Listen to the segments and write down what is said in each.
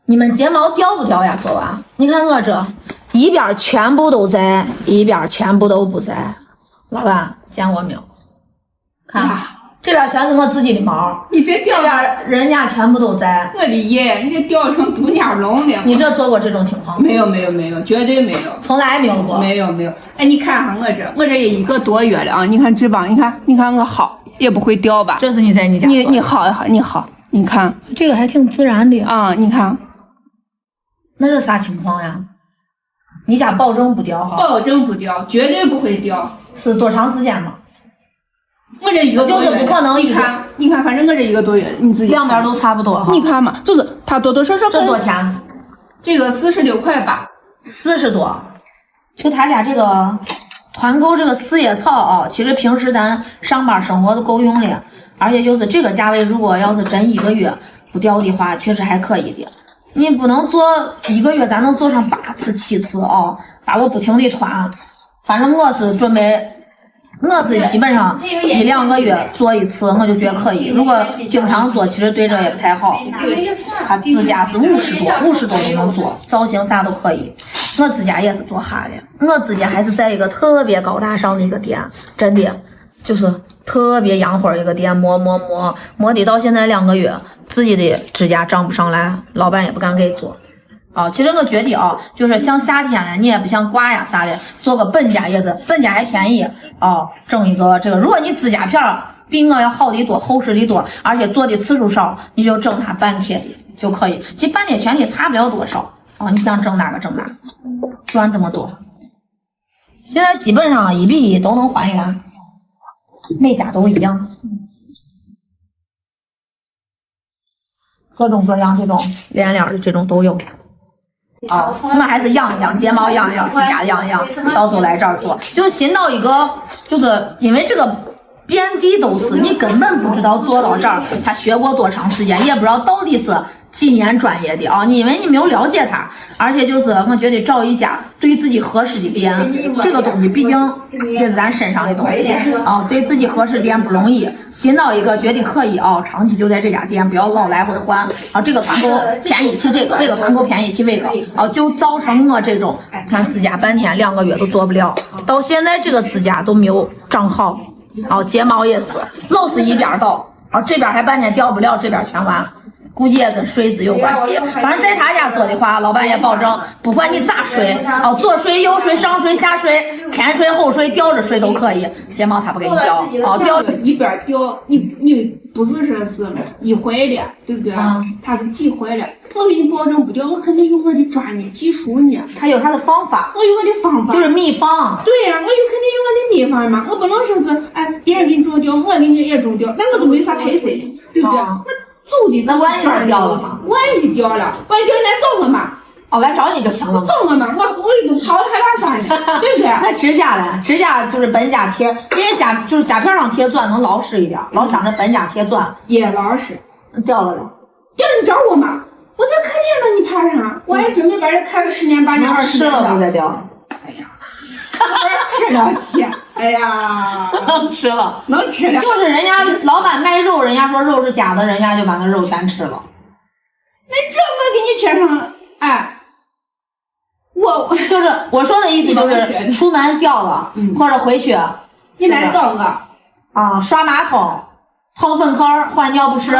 你们睫毛掉不掉呀？昨晚你看我这一边全部都在，一边全部都不在。老板见过没有？看。这边全是我自己的毛，你这这边人家全部都在。我的爷，你这掉成独眼龙了。你这做过这种情况？没有，绝对没有，从来没有过。没有。哎，你看哈，我这也1个多月了啊！你看翅膀，你看我薅也不会掉吧？这是你在你家你薅一薅，你薅，你看这个还挺自然的啊！你看，那是啥情况呀？你家保证不掉哈？保证不掉，绝对不会掉。是多长时间吗？我这1个多月，就是不可能。你看，反正我这1个多月，你自己两边都差不多哈。你看嘛，就是它多多少少。这多钱？这个46块8，40多。就他家这个团购这个四叶草啊，其实平时咱上班生活都够用的，而且就是这个价位，如果要是真1个月不掉的话，确实还可以的。你不能做1个月，咱能做上8次7次啊，把我不停的团。反正我是准备。我自己基本上1、2个月做1次，我就觉得可以。如果经常做，其实对这也不太好。它指甲是50多都能做，造型啥都可以。我指甲也是做哈的，我指甲还是在一个特别高大上的一个店，真的就是特别洋花一个店，磨的到现在2个月，自己的指甲长不上来，老板也不敢给做。其实我觉得啊，就是像夏天了，你也不想刮呀啥的，做个本家叶子，本家还便宜整一个这个。如果你指甲片比我要好的多，厚实的多，而且做的次数少，你就整它半贴的就可以。其实半贴全贴差不了多少你想整哪个整哪个，赚这么多。现在基本上1比1都能还原，每家都一样，各种各样这种连脸的这种都有。我还是养一养睫毛，养一养指甲，养一养，到时候来这儿做。就寻到一个，就是因为这个遍地都是，你根本不知道做到这儿他学过多长时间，也不知道到底是几年专业的因为你没有了解他。而且就是我觉得找一家对自己合适的店，这个东西毕竟也是咱身上的东西对自己合适的店不容易。寻到一个觉得可以长期就在这家店，不要老来回换这个团购便宜去这个，这个团购便宜去这个就造成我这种看指甲半天2个月都做不了，到现在这个指甲都没有长好睫毛也是老是一边倒这边还半天掉不了，这边全完。估计也跟水质有关系，反正在他家做的话，老板也保证不管你咋睡左睡右睡上睡下睡前睡后睡吊着睡都可以，睫毛他不给你掉掉一边掉，你不是说是一回了，对不对？他是几回了，我给你保证不掉，我肯定有我的专业技术呢，他有他的方法，我有我的方法，就是秘方。对呀，我有肯定有我的秘方嘛，我不能说是别人给你种掉，我给你也种掉，那我都没啥特色的，对不对？走的那万一是掉了吗？万一掉了，万一掉来找我嘛。来找你就行了。找我嘛，我又跑害怕啥呢？对不对？那指甲呢？指甲就是本甲贴，因为就是甲片上贴钻能老实一点，老想着本甲贴钻也老实。掉了。掉了你找我嘛，我这看见了你怕啥？我还准备把这看个10年8年20年吃了不再掉了。哎呀。吃了起，哎呀，能吃了，能吃了，就是人家老板卖肉，人家说肉是假的，人家就把那肉全吃了。那这我给你贴上，我就是我说的意思就是出门掉了，或者回去你来找我刷马桶、掏粪坑、换尿不湿，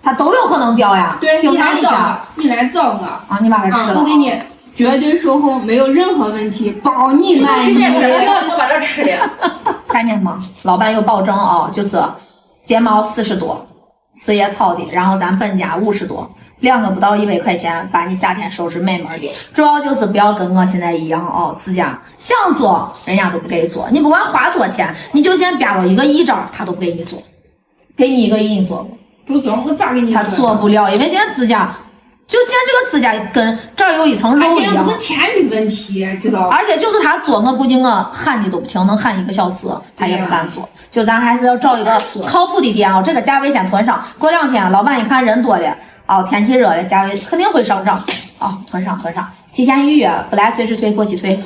它都有可能掉呀。对，你来找我，你来找我你把它吃了，我给你。绝对售后没有任何问题，保你满意。我把这吃了，看见吗？老板有保证就是睫毛40多，四叶草的，然后咱本家50多，2个不到100块钱，把你夏天收拾美美的。主要就是不要跟我现在一样指甲想做人家都不给做，你不管花多钱，你就先啪到1个1张，他都不给你做，给你1个1你做不做我咋给你做？他做不了，因为现在指甲。就现在这个指甲跟这儿有一层肉一样，不是钱的问题，知道？而且就是他做，我估计我喊的都不停，能喊1个小时，他也不敢做。就咱还是要找一个靠谱的店这个价位先囤上，过2天老板一看人多了天气热了，价位肯定会上涨囤上，提前预约，不来随时退，过期退。